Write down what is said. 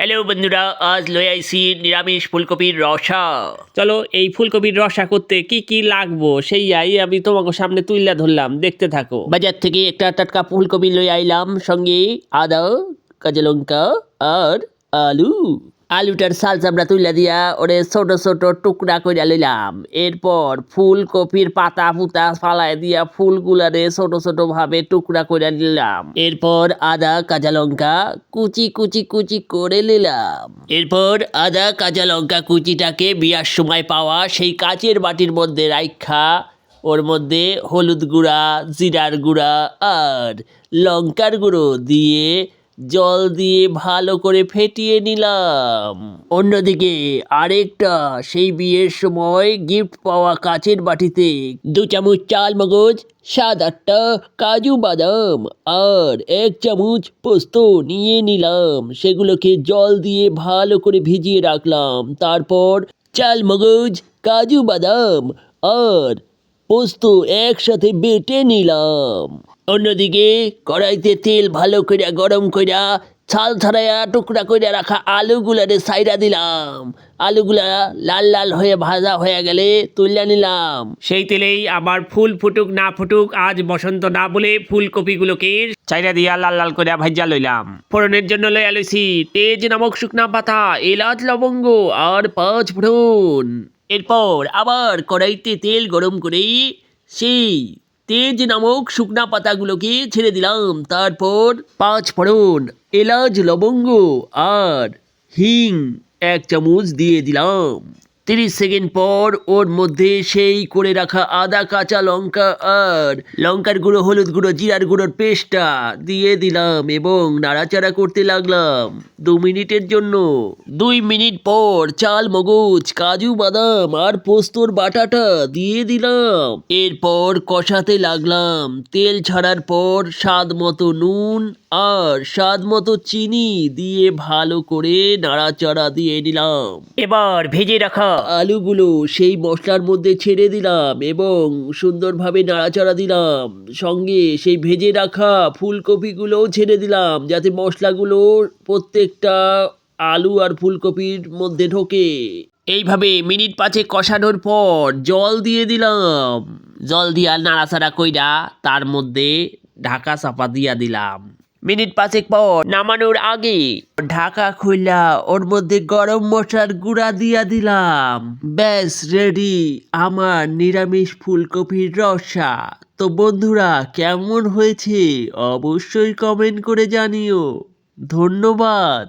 Hello বন্ধুরা, আজ লয়ে আইছি নিরামিষ ফুলকপির রসা। চলো এই ফুলকপির রসা করতে কি কি লাগবো সেইয়াই আমি তোমাকে সামনে তুইলা ধরলাম, দেখতে থাকো। বাজার থেকে একটা টাটকা ফুলকপি লয়ে আইলাম, সঙ্গে আদা, কাঁচা লঙ্কা আর আলু। আলুটার সাল চামড়া তুইলা দিয়া ওরে ছোট ছোট টুকরা করে লইলাম। এরপর ফুলকপির পাতা পুতা ফালায় দিয়া ফুলগুলারে ছোট ছোট ভাবে টুকরা করে নিলাম। এরপর আদা কাঁচা লঙ্কা কুচি কুচি কুচি করে নিলাম। এরপর আদা কাঁচা লঙ্কা কুচিটাকে বিয়ার সময় পাওয়া সেই কাচের বাটির মধ্যে রাইখা ওর মধ্যে হলুদ গুঁড়া, জিরার গুঁড়া আর লঙ্কার গুঁড়ো দিয়ে জল দিয়ে ভালো করে ফেটিয়ে নিলাম। অন্যদিকে আরেকটা সেই বিয়ের সময় গিফট পাওয়া কাচের বাটিতে 2 চামচ চাল মগজ, 7-8টা কাজু বাদাম আর 1 চামচ পোস্ত নিয়ে নিলাম। সেগুলোকে জল দিয়ে ভালো করে ভিজিয়ে রাখলাম। তারপর চাল মগজ, কাজু বাদাম আর পোস্ত একসাথে বেটে নিলাম। অন্যদিকে কড়াইতে তেল ভালো করে গরম কইরা ছাল ছাড়াইয়া টুকরা করে রাখা আলুগুলারে সাইরা দিলাম। আলুগুলা লাল লাল হয়ে ভাজা হয়ে গেলে তুলে নিলাম। সেই তেলেই আমার ফুল ফুটুক না ফুটুক, আজ বসন্ত না বলে ফুলকপিগুলোকে চাইরা দিয়া লাল লাল করে ভাজা লইলাম। ফোড়নের জন্য লইয়া লইছি তেজ নামক শুকনা পাতা, এলাচ, লবঙ্গ আর 5 ফোড়ন। এরপর আবার কড়াইতে তেল গরম করে সেই তেজ নামক শুকনা পাতাগুলোকে ছেড়ে দিলাম। তারপর 5 ফোড়ন, এলাচ, লবঙ্গ আর হিং 1 চামচ দিয়ে দিলাম। 30 সেকেন্ড পর ওর মধ্যে সেই করে রাখা আদা, কাঁচা লঙ্কা আর লঙ্কার গুঁড়ো, হলুদ গুঁড়ো, জিরার গুঁড়োর পেস্টটা দিয়ে দিলাম এবং নাড়াচাড়া করতে লাগলাম 2 মিনিটের জন্য। 2 মিনিট পর চাল মগজ, কাজু বাদাম আর পোস্তর বাটাটা দিয়ে দিলাম। এরপর কষাতে লাগলাম। তেল ছাড়ার পর স্বাদ মতো নুন আর স্বাদ মতো চিনি দিয়ে ভালো করে নাড়াচাড়া দিয়ে নিলাম। এবার ভেজে রাখা আলুগুলো সেই মশলার মধ্যে ছেড়ে দিলাম এবং সুন্দরভাবে নাড়াচাড়া দিলাম। সঙ্গে সেই ভেজে রাখা ফুলকপিগুলোও ছেড়ে দিলাম, যাতে মশলাগুলো প্রত্যেকটা আলু আর ফুলকপির মধ্যে ঢোকে। এইভাবে মিনিট 5 কষানোর পর জল দিয়ে দিলাম। জল দিয়া নাড়াচাড়া কইরা তার মধ্যে ঢাকা চাপা দিয়া দিলাম। মিনিট 5 পর নামানোর আগে ঢাকা খুইলা ওর মধ্যে গরম মশলার গুঁড়া দিয়া দিলাম। ব্যাস রেডি আমার নিরামিষ ফুলকপির রসা। তো বন্ধুরা, কেমন হয়েছে অবশ্যই কমেন্ট করে জানিও। ধন্যবাদ।